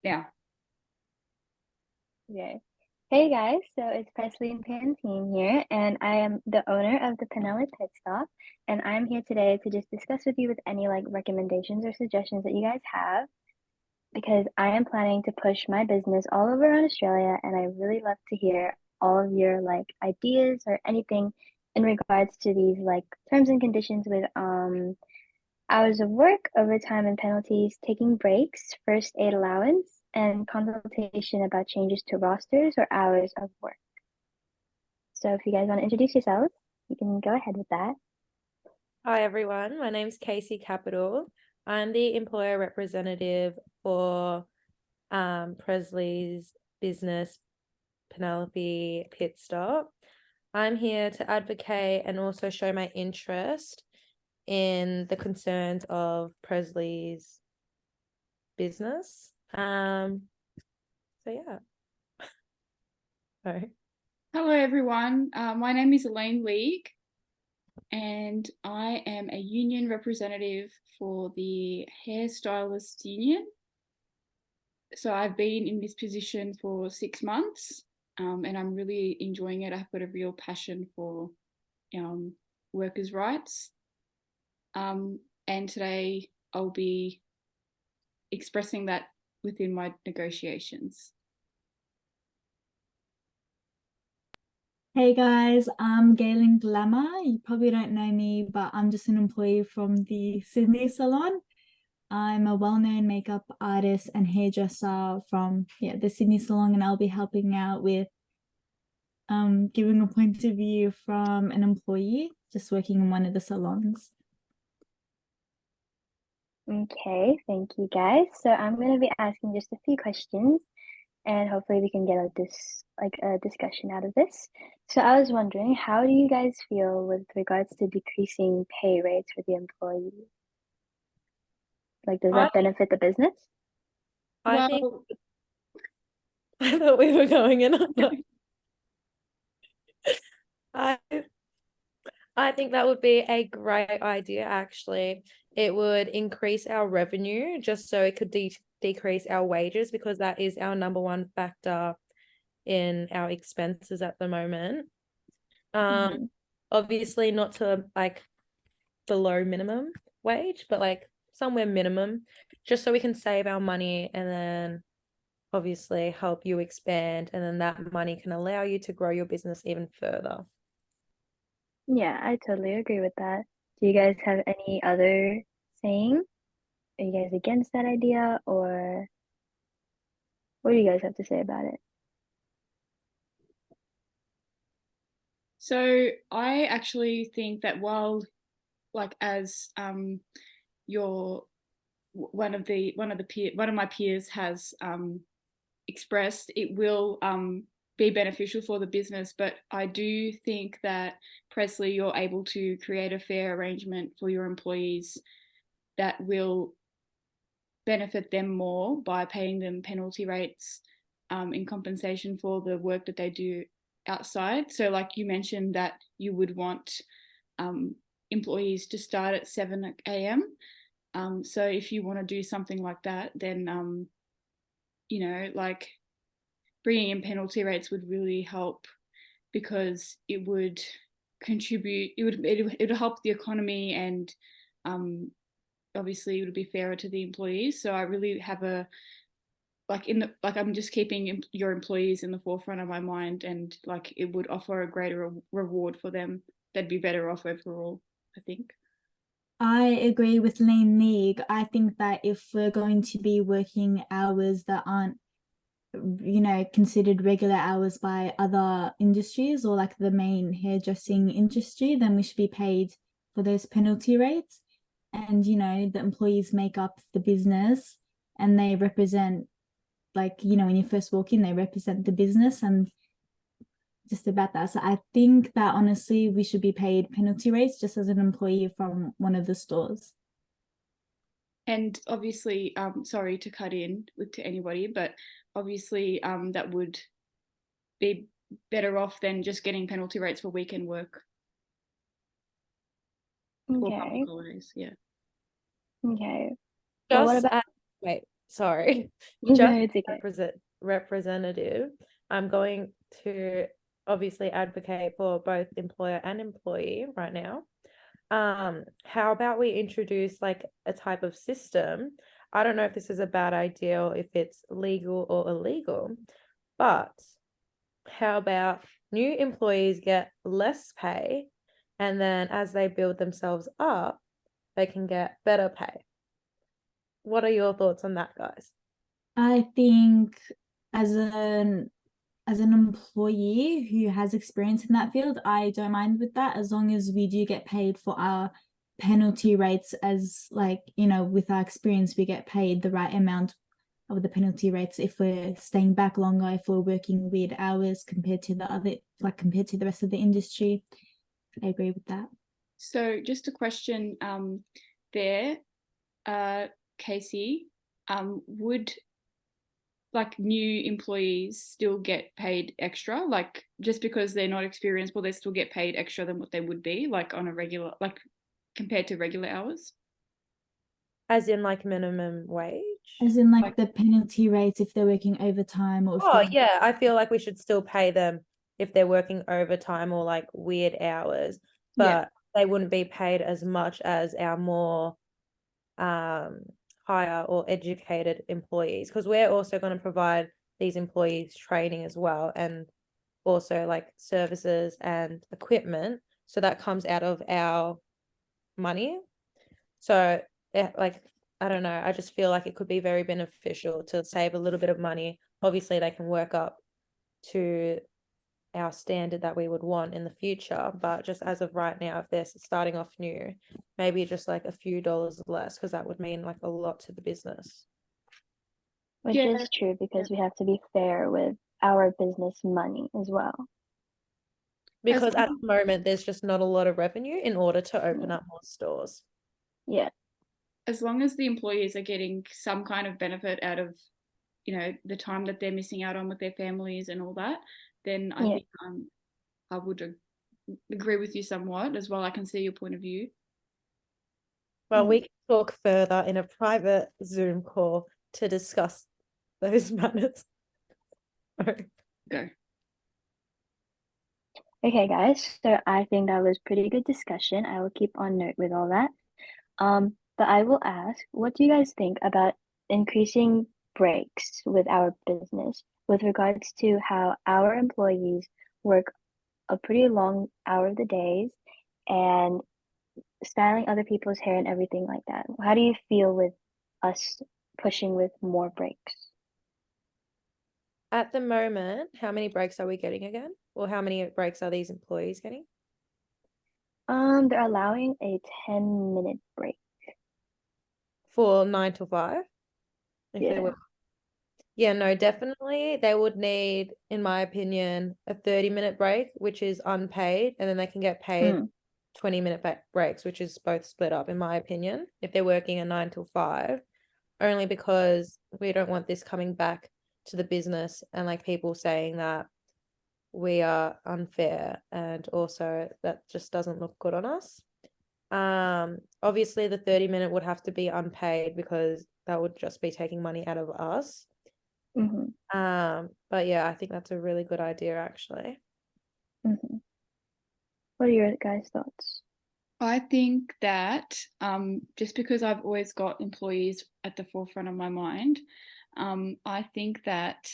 Yeah. Okay. Hey guys, so it's Presley and Pantene here, and I am the owner of the Pinella Pit Stop, and I'm here today to just discuss with you with any like recommendations or suggestions that you guys have, because I am planning to push my business all over around Australia, and I really love to hear all of your like ideas or anything in regards to these like terms and conditions with hours of work, overtime and penalties, taking breaks, first aid allowance, and consultation about changes to rosters or hours of work. So if you guys want to introduce yourselves, you can go ahead with that. Hi everyone, my name's Casey Capital. I'm the employer representative for Presley's business Penelope Pit Stop. I'm here to advocate and also show my interest in the concerns of Presley's business. So yeah. Sorry. Hello, everyone. My name is Elaine League, and I am a union representative for the Hairstylists Union. So I've been in this position for 6 months, and I'm really enjoying it. I've got a real passion for workers' rights. And today I'll be expressing that within my negotiations. Hey guys, I'm Galen Glamour. You probably don't know me, but I'm just an employee from the Sydney salon. I'm a well-known makeup artist and hairdresser from the Sydney salon, and I'll be helping out with giving a point of view from an employee just working in one of the salons. Okay, thank you guys. So I'm going to be asking just a few questions and hopefully we can get a discussion out of this. So I was wondering, how do you guys feel with regards to decreasing pay rates for the employees? Like, does that benefit the business? I think I thought we were going in on that. I think that would be a great idea, actually. It would increase our revenue just so it could decrease our wages, because that is our number one factor in our expenses at the moment. Obviously not to like below minimum wage, but like somewhere minimum, just so we can save our money and then obviously help you expand, and then that money can allow you to grow your business even further. Yeah, I totally agree with that. Do you guys have any other saying? Are you guys against that idea, or what do you guys have to say about it? So I actually think that while, like, as your one of my peers has expressed, it will be beneficial for the business, but I do think that Presley, you're able to create a fair arrangement for your employees that will benefit them more by paying them penalty rates in compensation for the work that they do outside. So like you mentioned that you would want employees to start at 7 a.m. So if you want to do something like that, then like bringing in penalty rates would really help, because it would contribute, it would help the economy, and obviously it would be fairer to the employees. So I really have I'm just keeping your employees in the forefront of my mind, and like it would offer a greater reward for them. They'd be better off overall, I think. I agree with Lane League. I think that if we're going to be working hours that aren't considered regular hours by other industries or like the main hairdressing industry, then we should be paid for those penalty rates. And the employees make up the business, and they represent, like, when you first walk in, they represent the business and just about that. So I think that honestly we should be paid penalty rates just as an employee from one of the stores. And obviously, sorry to cut in to anybody, but obviously that would be better off than just getting penalty rates for weekend work. For public holidays, yeah. Okay. Just sorry, No, just it's okay. representative, I'm going to obviously advocate for both employer and employee right now. How about we introduce like a type of system? I don't know if this is a bad idea or if it's legal or illegal, but how about new employees get less pay, and then as they build themselves up, they can get better pay? What are your thoughts on that, guys? I think as an employee who has experience in that field, I don't mind with that, as long as we do get paid for our penalty rates, as like, you know, with our experience, we get paid the right amount of the penalty rates if we're staying back longer, if we're working weird hours compared to compared to the rest of the industry. I agree with that. So just a question there, Casey, would like new employees still get paid extra? Like just because they're not experienced, will they still get paid extra than what they would be like on a regular, like compared to regular hours? As in like minimum wage? As in Like, the penalty rates if they're working overtime, or if Oh, they're yeah, I feel like we should still pay them if they're working overtime or like weird hours, yeah. but they wouldn't be paid as much as our more higher or educated employees, because we're also going to provide these employees training as well, and also like services and equipment. So that comes out of our money. So like, I don't know, I just feel like it could be very beneficial to save a little bit of money. Obviously, they can work up to our standard that we would want in the future, but just as of right now, if they're starting off new, maybe just like a few dollars less, because that would mean like a lot to the business. Which Yeah. is true, because we have to be fair with our business money as well. Because at the moment, there's just not a lot of revenue in order to open up more stores. Yeah. As long as the employees are getting some kind of benefit out of, you know, the time that they're missing out on with their families and all that, then I think I would agree with you somewhat as well. I can see your point of view. Well, we can talk further in a private Zoom call to discuss those matters. Go. Okay, guys. So I think that was pretty good discussion. I will keep on note with all that. But I will ask, what do you guys think about increasing breaks with our business with regards to how our employees work a pretty long hour of the days and styling other people's hair and everything like that? How do you feel with us pushing with more breaks? At the moment, how many breaks are we getting again? Or how many breaks are these employees getting? They're allowing a 10-minute break. For 9 to 5? If they Yeah. were. Yeah, no, definitely they would need, in my opinion, a 30-minute break, which is unpaid, and then they can get paid 20-minute breaks, which is both split up, in my opinion, if they're working a 9 to 5, only because we don't want this coming back to the business and like people saying that we are unfair, and also that just doesn't look good on us. Obviously the 30-minute would have to be unpaid, because that would just be taking money out of us. But yeah, I think that's a really good idea, actually. What are your guys' thoughts? I think that just because I've always got employees at the forefront of my mind, I think that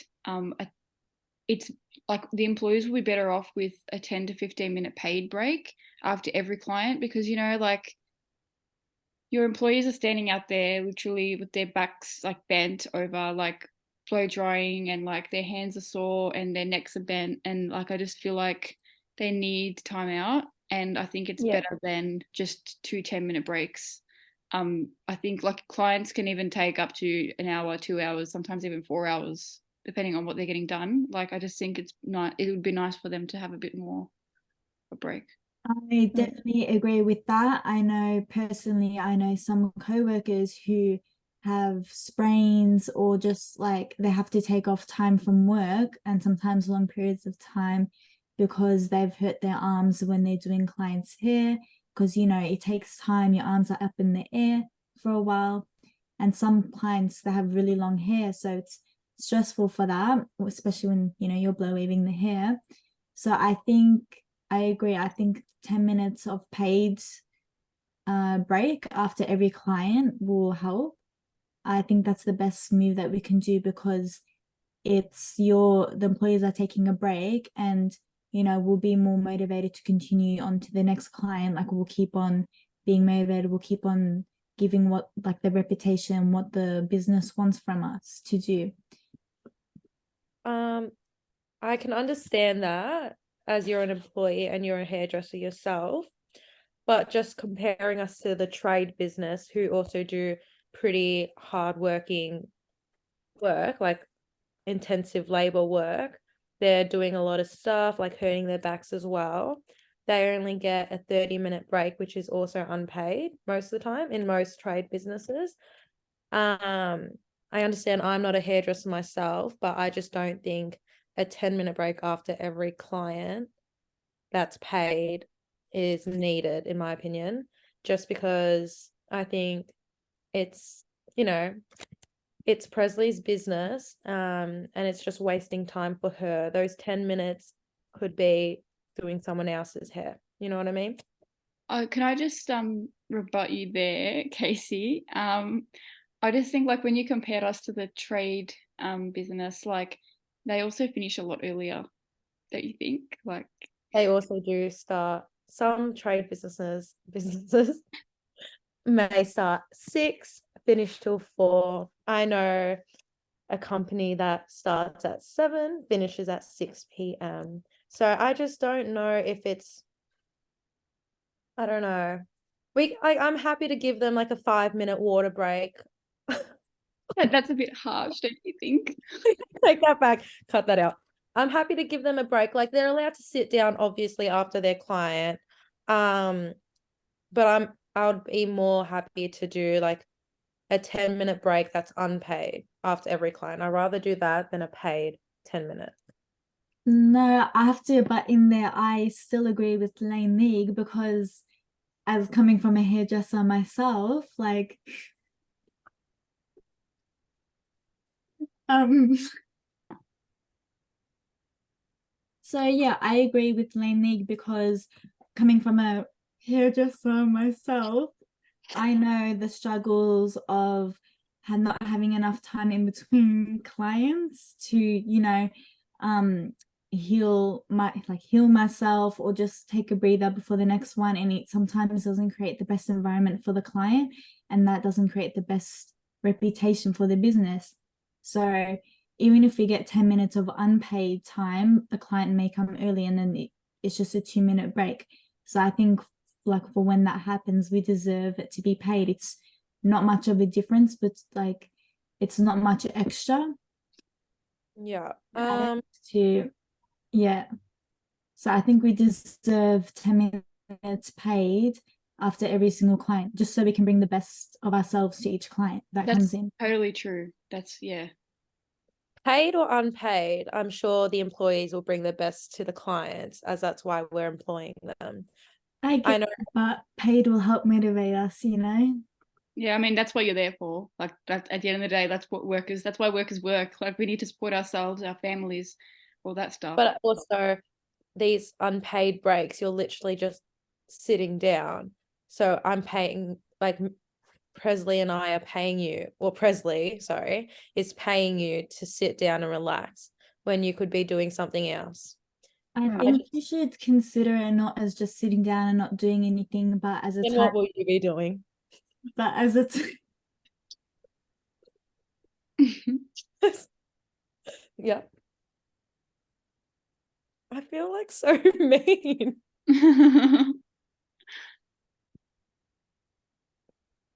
it's like the employees will be better off with a 10 to 15-minute paid break after every client, because, you know, like your employees are standing out there literally with their backs like bent over like blow drying, and like their hands are sore and their necks are bent, and like I just feel like they need time out, and I think it's better than just 2 10-minute breaks. I think like clients can even take up to an hour, 2 hours, sometimes even 4 hours, depending on what they're getting done. Like I just think it's not, it would be nice for them to have a bit more of a break. I definitely agree with that. I know personally, I know some co-workers who have sprains, or just like they have to take off time from work, and sometimes long periods of time, because they've hurt their arms when they're doing clients' hair, because, you know, it takes time, your arms are up in the air for a while. and some clients that have really long hair, so it's stressful for that, especially when you're blow waving the hair. So I think I agree. I think 10 minutes of paid break after every client will help. I think that's the best move that we can do, because it's the employees are taking a break, and we'll be more motivated to continue on to the next client. Like, we'll keep on being motivated, we'll keep on giving what, like, the reputation, what the business wants from us to do. I can understand that, as you're an employee and you're a hairdresser yourself, but just comparing us to the trade business, who also do pretty hardworking work, like intensive labor work, they're doing a lot of stuff, like hurting their backs as well. They only get a 30-minute break, which is also unpaid most of the time in most trade businesses. I understand I'm not a hairdresser myself, but I just don't think a 10-minute break after every client that's paid is needed, in my opinion, just because I think it's, it's Presley's business, and it's just wasting time for her. Those 10 minutes could be doing someone else's hair. You know what I mean? Oh, can I just rebut you there, Casey? I just think, like, when you compared us to the trade business, like, they also finish a lot earlier, don't you think? Like, They also do start, some trade businesses may start 6, finish till 4. I know a company that starts at 7, finishes at 6 p.m. So I just don't know if it's, I don't know. I'm happy to give them like a 5-minute water break. that's a bit harsh, don't you think? Take that back, cut that out. I'm happy to give them a break. Like, they're allowed to sit down, obviously, after their client. But I would be more happy to do like a 10-minute break that's unpaid after every client. I'd rather do that than a paid 10 minutes. No, I have to, but in there, I still agree with Lane League, because as coming from a hairdresser myself, like, so yeah, I agree with Lane League, because coming from a hairdresser myself, I know the struggles of not having enough time in between clients to, heal myself, or just take a breather before the next one, and it sometimes doesn't create the best environment for the client, and that doesn't create the best reputation for the business. So even if we get 10 minutes of unpaid time, the client may come early, and then it's just a 2-minute break. So I think, like, for when that happens, we deserve it to be paid. It's not much of a difference, but like, it's not much extra. Yeah. Yeah. So I think we deserve 10 minutes paid after every single client, just so we can bring the best of ourselves to each client that comes in. Totally true. Yeah. Paid or unpaid, I'm sure the employees will bring their best to the clients, as that's why we're employing them. I know, but paid will help motivate us, Yeah, I mean, that's what you're there for. Like, that, at the end of the day, that's why workers work. Like, we need to support ourselves, our families, all that stuff. But also, these unpaid breaks, you're literally just sitting down. So I'm paying, like, Presley and I are paying you, or Presley, sorry, is paying you to sit down and relax when you could be doing something else. I think you should consider it not as just sitting down and not doing anything, but as a And time. what will you be doing? But as a Yeah. I feel like so mean.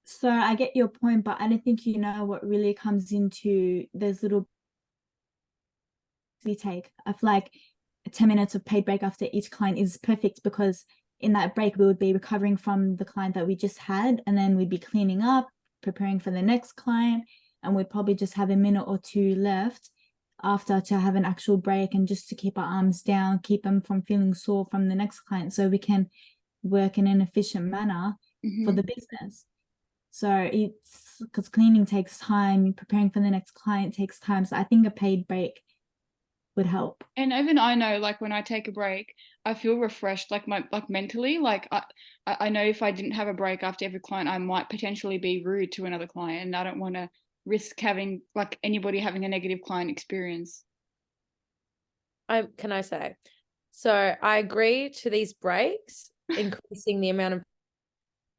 So I get your point, but I don't think what really comes into those little we take. I feel like 10 minutes of paid break after each client is perfect, because in that break we would be recovering from the client that we just had, and then we'd be cleaning up, preparing for the next client, and we'd probably just have a minute or two left after to have an actual break, and just to keep our arms down, keep them from feeling sore from the next client, so we can work in an efficient manner for the business. So it's because cleaning takes time, preparing for the next client takes time. So I think a paid break would help. And even I know, like when I take a break, I feel refreshed, like mentally. Like I know if I didn't have a break after every client, I might potentially be rude to another client, and I don't want to risk having like anybody having a negative client experience. Can I say? So I agree to these breaks, increasing the amount of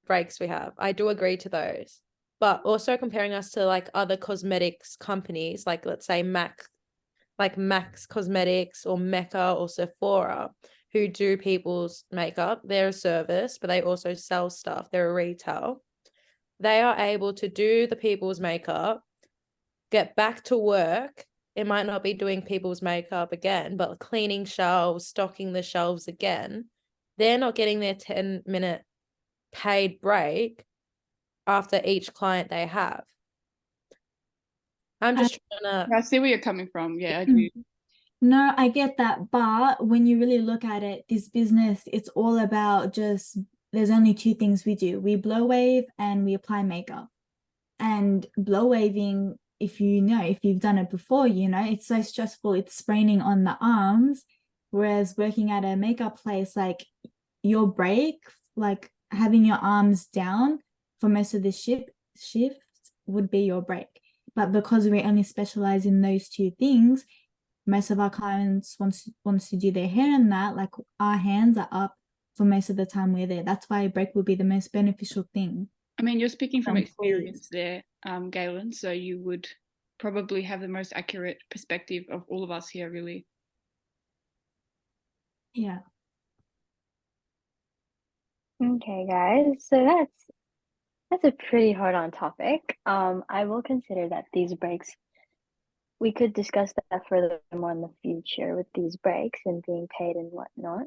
breaks we have. I do agree to those. But also comparing us to like other cosmetics companies, like let's say Max Cosmetics or Mecca or Sephora, who do people's makeup. They're a service, but they also sell stuff. They're a retail. They are able to do the people's makeup, get back to work. It might not be doing people's makeup again, but cleaning shelves, stocking the shelves again. They're not getting their 10-minute paid break after each client they have. I'm just trying to. I see where you're coming from. Yeah, I do. No, I get that. But when you really look at it, this business, it's all about just, there's only two things we do. We blow wave and we apply makeup. And blow waving, if you've done it before, it's so stressful. It's spraining on the arms. Whereas working at a makeup place, like your break, like having your arms down for most of the shift would be your break. But because we only specialize in those two things, most of our clients wants to do their hair and that, like our hands are up for most of the time we're there. That's why a break would be the most beneficial thing. I mean, you're speaking from experience there, Galen, so you would probably have the most accurate perspective of all of us here, really. Yeah. Okay, guys. So that's a pretty hard on topic. I will consider that these breaks, we could discuss that further more in the future with these breaks and being paid and whatnot.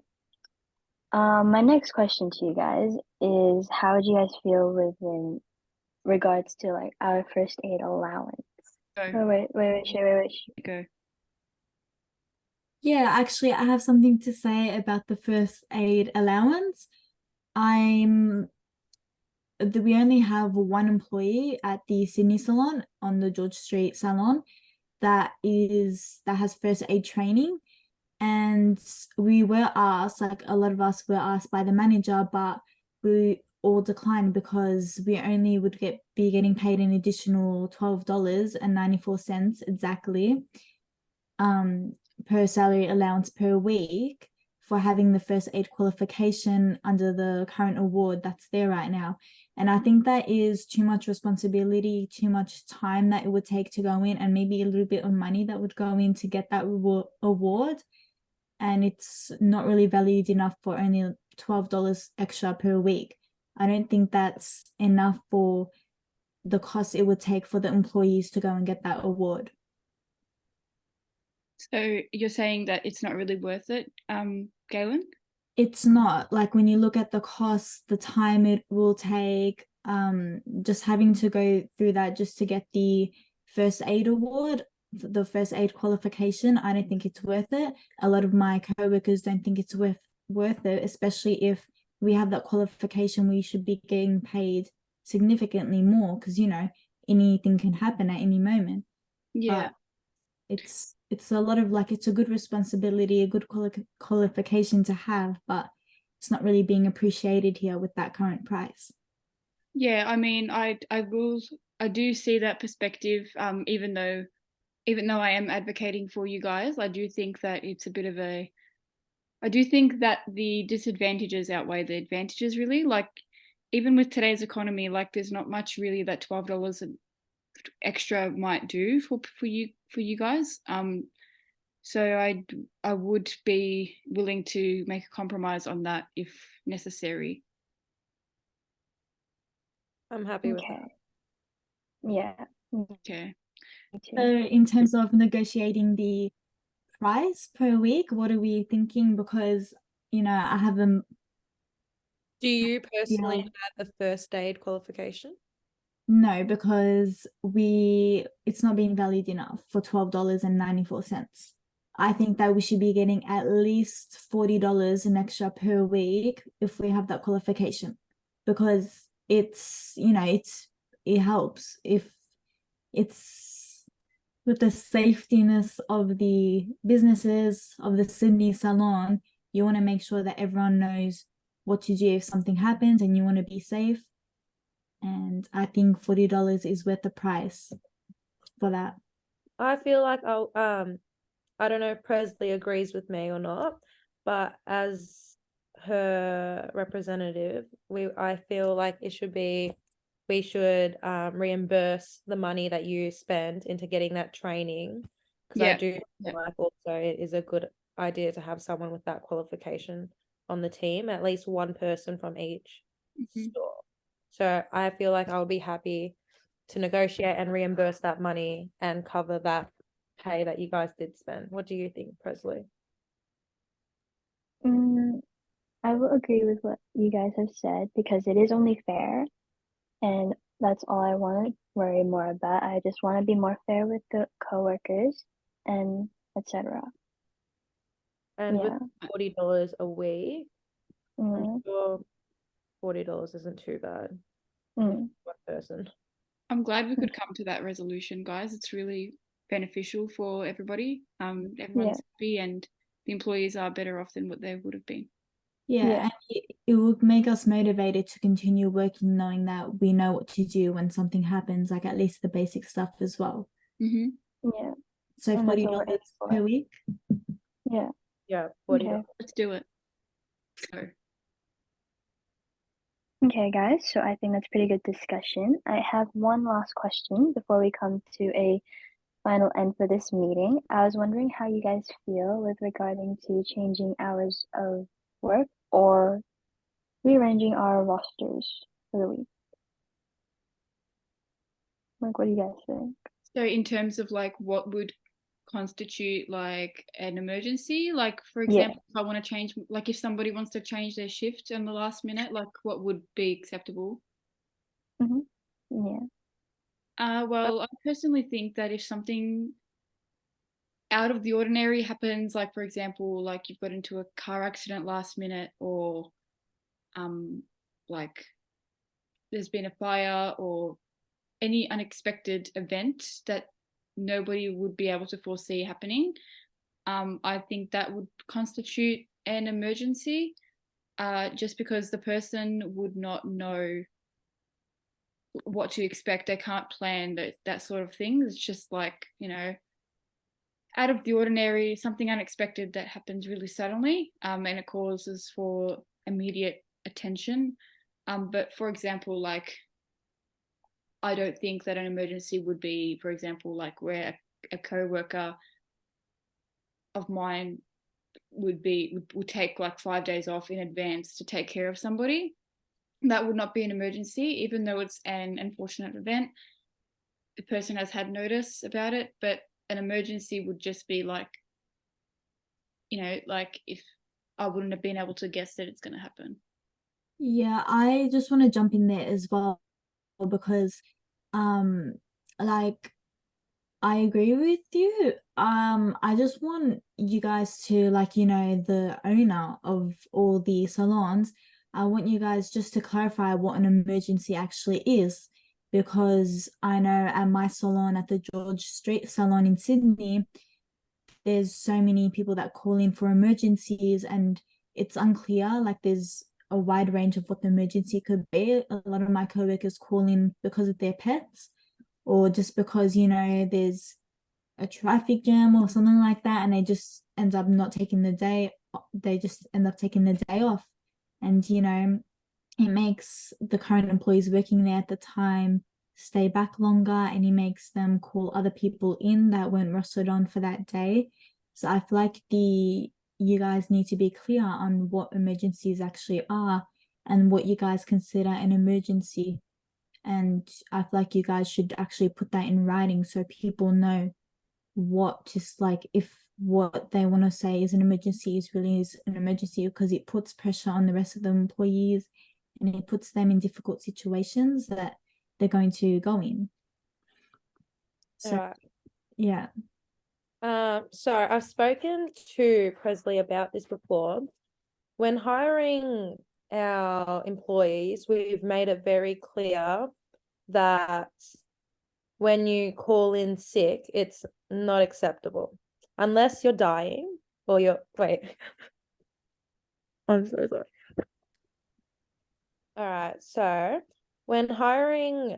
My next question to you guys is, how would you guys feel in regards to like our first aid allowance? Wait. Go. Yeah, actually, I have something to say about the first aid allowance. We only have one employee at the Sydney salon on the George Street salon that has first aid training. And we were asked, like a lot of us were asked by the manager, but we all declined because we only would be getting paid an additional $12.94 exactly per salary allowance per week for having the first aid qualification under the current award that's there right now. And I think that is too much responsibility, too much time that it would take to go in, and maybe a little bit of money that would go in to get that award. And it's not really valued enough for only $12 extra per week. I don't think that's enough for the cost it would take for the employees to go and get that award. So you're saying that it's not really worth it, Galen? It's not. Like when you look at the cost, the time it will take, just having to go through that just to get the first aid award, the first aid qualification, I don't think it's worth it. A lot of my co-workers don't think it's worth it, especially if we have that qualification. We should be getting paid significantly more because anything can happen at any moment. Yeah. But it's a lot of, like, it's a good responsibility, a good qualification to have, but it's not really being appreciated here with that current price. Yeah, I mean, I do see that perspective. Even though I am advocating for you guys, I do think that it's a bit of I do think that the disadvantages outweigh the advantages, really. Like, even with today's economy, like there's not much really that $12 extra might do for you guys. So I would be willing to make a compromise on that if necessary. I'm happy with that. Yeah. Okay. So in terms of negotiating the price per week, what are we thinking? Because I have them. Do you personally have a first aid qualification? No, because it's not being valued enough for $12.94. I think that we should be getting at least $40 an extra per week if we have that qualification, because it's it helps if it's with the safetyness of the businesses of the Sydney salon. You want to make sure that everyone knows what to do if something happens, and you want to be safe. And I think $40 is worth the price for that. I feel like I don't know if Presley agrees with me or not, but as her representative, I feel like we should reimburse the money that you spend into getting that training, because I do feel like also it is a good idea to have someone with that qualification on the team, at least one person from each store. So I feel like I would be happy to negotiate and reimburse that money and cover that pay that you guys did spend. What do you think, Presley? I will agree with what you guys have said, because it is only fair, and that's all I want to worry more about. I just want to be more fair with the coworkers and etc. And with $40 a week, I'm Mm, sure $40 isn't too bad for mm, one person. I'm glad we could come to that resolution, guys. It's really beneficial for everybody. Everyone's happy, and the employees are better off than what they would have been. Yeah, and it would make us motivated to continue working, knowing that we know what to do when something happens, like at least the basic stuff as well. yeah. So And that's what we're $40 aiming for. per week. Yeah, $40. Okay. Let's do it. So, Okay, guys, so I think that's pretty good discussion. I have one last question before we come to a final end for this meeting. I was wondering how you guys feel with regarding to changing hours of work or rearranging our rosters for the week. Like, what do you guys think? so in terms of like what would constitute like an emergency, like for example, if I want to change, like if somebody wants to change their shift in the last minute, like what would be acceptable? Well, I personally think that if something out of the ordinary happens, like for example, like you've got into a car accident last minute, or like there's been a fire or any unexpected event that nobody would be able to foresee happening, I think that would constitute an emergency, just because the person would not know what to expect. They can't plan that sort of thing. It's just like, out of the ordinary, something unexpected that happens really suddenly, and it causes for immediate attention. But for example, like I don't think that an emergency would be, for example, like where a co-worker of mine would take like 5 days off in advance to take care of somebody. That would not be an emergency, even though it's an unfortunate event. The person has had notice about it, but an emergency would just be like, like if I wouldn't have been able to guess that it's going to happen. Yeah, I just want to jump in there as well, because like I agree with you. I just want you guys to, like, the owner of all the salons, I want you guys just to clarify what an emergency actually is, because I know at my salon, at the George Street salon in Sydney, there's so many people that call in for emergencies, and it's unclear. Like, there's a wide range of what the emergency could be. A lot of my co-workers call in because of their pets, or just because, there's a traffic jam or something like that, and they just end up not taking the day. They just end up taking the day off. And, it makes the current employees working there at the time stay back longer, and it makes them call other people in that weren't rostered on for that day. So I feel like you guys need to be clear on what emergencies actually are and what you guys consider an emergency. And I feel like you guys should actually put that in writing so people know what, just like, if what they want to say is an emergency is really is an emergency, because it puts pressure on the rest of the employees, and it puts them in difficult situations that they're going to go in. So yeah. So I've spoken to Presley about this before. When hiring our employees, we've made it very clear that when you call in sick, it's not acceptable unless you're dying or you're wait. I'm so sorry. All right, so when hiring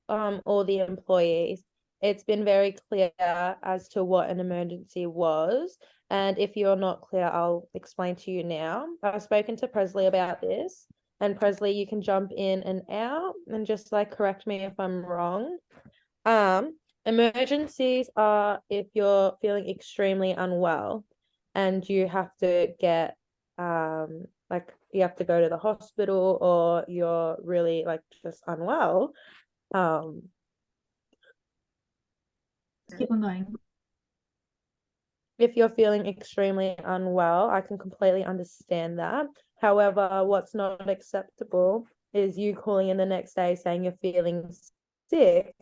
all the employees, it's been very clear as to what an emergency was. And if you're not clear, I'll explain to you now. I've spoken to Presley about this, and Presley, you can jump in and out and just like correct me if I'm wrong. Emergencies are if you're feeling extremely unwell and you have to get like you have to go to the hospital or you're really like just unwell. Keep on going. If you're feeling extremely unwell, I can completely understand that. However, what's not acceptable is you calling in the next day saying you're feeling sick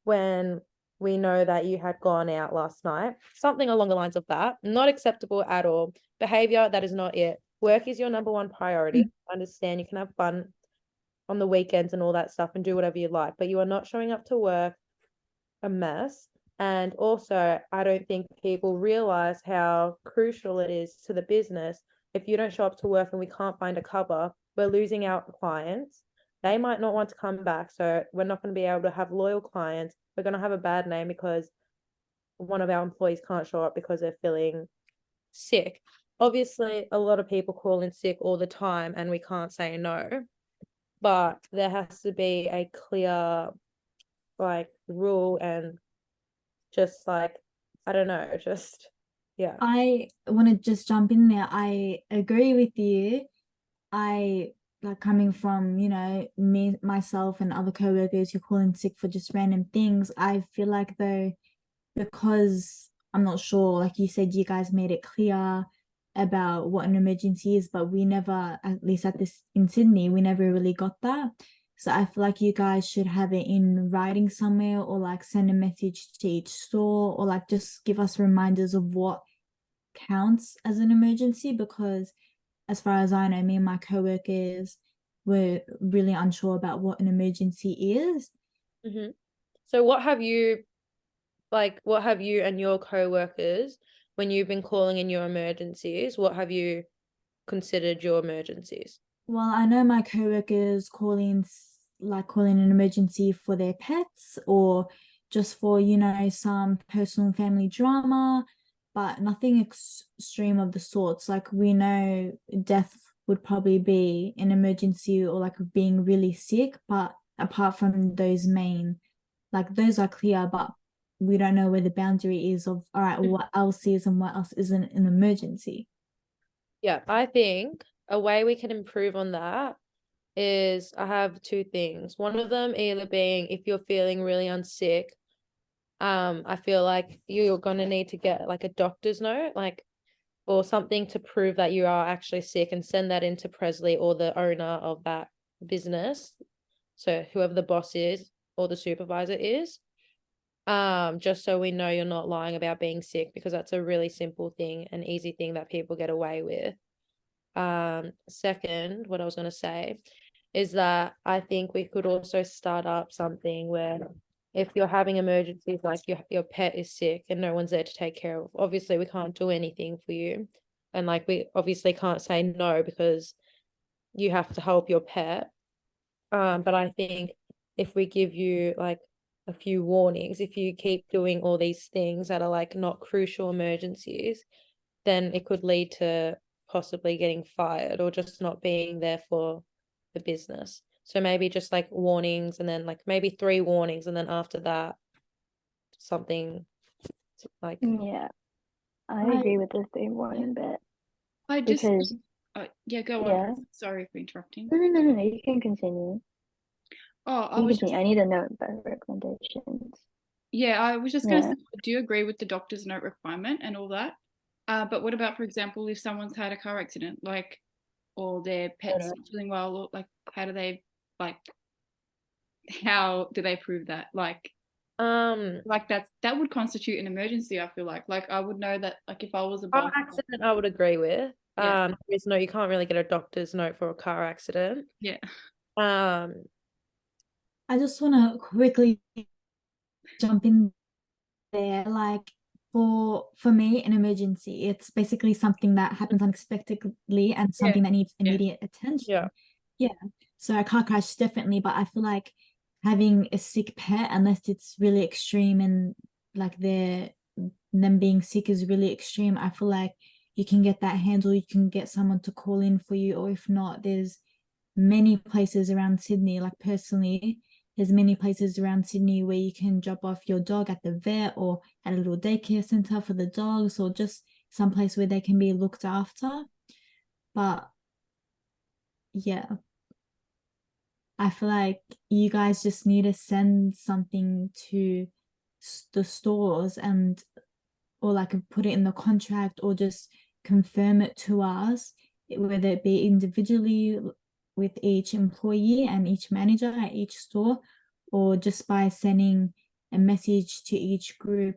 when we know that you had gone out last night. Something along the lines of that. Not acceptable at all. Behavior, that is not it. Work is your number one priority. I understand you can have fun on the weekends and all that stuff and do whatever you like, but you are not showing up to work a mess. And also, I don't think people realize how crucial it is to the business. If you don't show up to work and we can't find a cover, we're losing out clients. They might not want to come back. So we're not going to be able to have loyal clients. We're going to have a bad name because one of our employees can't show up because they're feeling sick. Obviously, a lot of people call in sick all the time and we can't say no. But there has to be a clear like rule and just like I don't know, just yeah. I want to just jump in there. I agree with you. I like coming from, me, myself and other coworkers who call in sick for just random things. I feel like though, because I'm not sure, like you said, you guys made it clear about what an emergency is, but we never, at least at this in Sydney, we never really got that. So I feel like you guys should have it in writing somewhere or like send a message to each store or like just give us reminders of what counts as an emergency, because as far as I know, me and my coworkers were really unsure about what an emergency is. Mm-hmm. So what have you and your co-workers, when you've been calling in your emergencies, what have you considered your emergencies? Well, I know my coworkers call in an emergency for their pets or just for, some personal family drama, but nothing extreme of the sorts. Like we know death would probably be an emergency or like being really sick, but apart from those main, like those are clear, but we don't know where the boundary is of, all right, what else is and what else isn't an emergency. Yeah, I think a way we can improve on that is I have two things. One of them either being if you're feeling really unsick, I feel like you're gonna need to get like a doctor's note, like or something to prove that you are actually sick and send that into Presley or the owner of that business. So whoever the boss is or the supervisor is. Just so we know you're not lying about being sick, because that's a really simple thing, an easy thing that people get away with. Second, what I was going to say is that I think we could also start up something where if you're having emergencies, like your pet is sick and no one's there to take care of, obviously we can't do anything for you. And like we obviously can't say no because you have to help your pet. But I think if we give you like a few warnings, if you keep doing all these things that are like not crucial emergencies, then it could lead to possibly getting fired or just not being there for the business. So maybe just like warnings and then like maybe 3 warnings and then after that something like Yeah, I agree with the 3 warning bit I just because yeah, go on. yeah. Sorry for interrupting. No, you can continue. Oh, I You was continue. just I need a note about recommendations. yeah, I was just gonna Yeah. say, do you agree with the doctor's note requirement and all that? But what about, for example, if someone's had a car accident, like, or their pet's not feeling well, or like, how do they, like, how do they prove that? Like that would constitute an emergency. I feel like I would know that, like, if I was a car boss. accident I would agree with. Yeah. There's no, you can't really get a doctor's note for a car accident. Yeah. I just want to quickly jump in there. Like for me, an emergency, it's basically something that happens unexpectedly and something that needs immediate attention. Yeah. Yeah. So a car crash definitely, but I feel like having a sick pet, unless it's really extreme and like them being sick is really extreme, I feel like you can get that handled. You can get someone to call in for you, or if not, there's many places around Sydney. Like personally, there's many places around Sydney where you can drop off your dog at the vet or at a little daycare center for the dogs, or just someplace where they can be looked after. But yeah, I feel like you guys just need to send something to the stores, and or like put it in the contract, or just confirm it to us, whether it be individually with each employee and each manager at each store, or just by sending a message to each group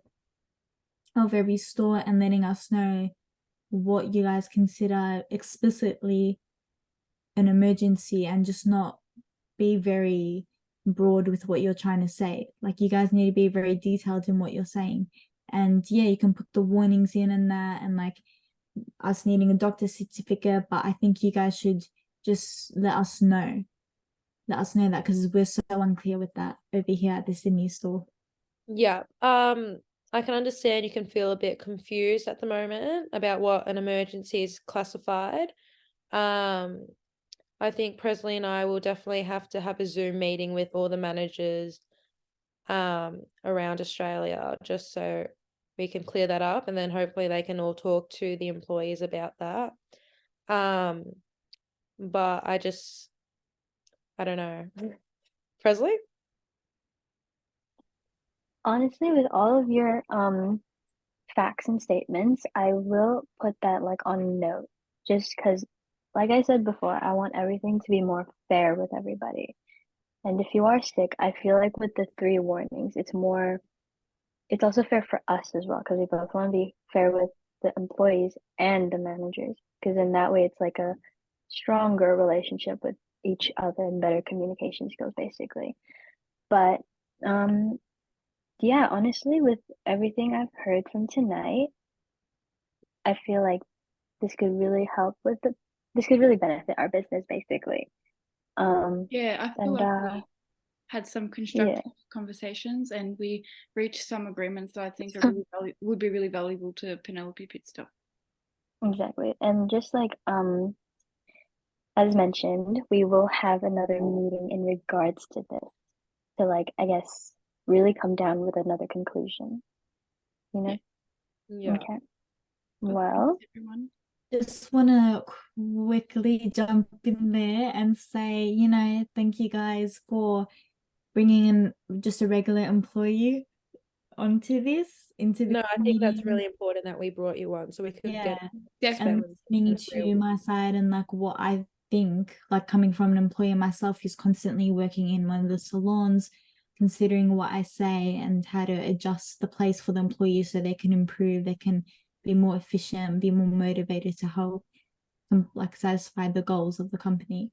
of every store and letting us know what you guys consider explicitly an emergency, and just not be very broad with what you're trying to say. Like you guys need to be very detailed in what you're saying. And yeah, you can put the warnings in and that, and like us needing a doctor's certificate, but I think you guys should just let us know. Let us know that, because we're so unclear with that over here at the Sydney store. Yeah. I can understand you can feel a bit confused at the moment about what an emergency is classified. I think Presley and I will definitely have to have a Zoom meeting with all the managers around Australia, just so we can clear that up, and then hopefully they can all talk to the employees about that. But I don't know. Presley? Honestly, with all of your facts and statements, I will put that like on note, just because, like I said before, I want everything to be more fair with everybody. And if you are sick, I feel like with the 3 warnings, it's also fair for us as well, because we both want to be fair with the employees and the managers, because in that way it's like a stronger relationship with each other and better communication skills, basically. But yeah, honestly, with everything I've heard from tonight, I feel like this could really this could really benefit our business, basically. Yeah, I feel And like we had some yeah, constructive conversations and we reached some agreements that I think are really would be really valuable to Penelope Pitstop. exactly. And just like as mentioned, we will have another meeting in regards to this to, like, I guess, really come down with another conclusion, you know? Yeah. Okay. Well, Well, thanks, everyone. Just want to quickly jump in there and say, thank you guys for bringing in just a regular employee into this No, I think that's meeting. really important that we brought you on so we could get Definitely. And listening to my side and like what I think, like coming from an employer myself who's constantly working in one of the salons, considering what I say and how to adjust the place for the employees so they can improve, they can be more efficient, be more motivated to help like satisfy the goals of the company.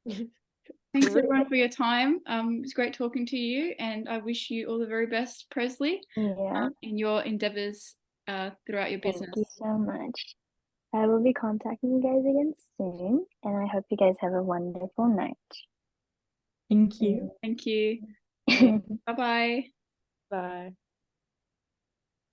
Thanks everyone for your time. It's great talking to you, and I wish you all the very best, Presley, yeah, in your endeavors throughout your business. thank you so much. I will be contacting you guys again soon, and I hope you guys have a wonderful night. Thank you. Thank you. Bye-bye. Bye.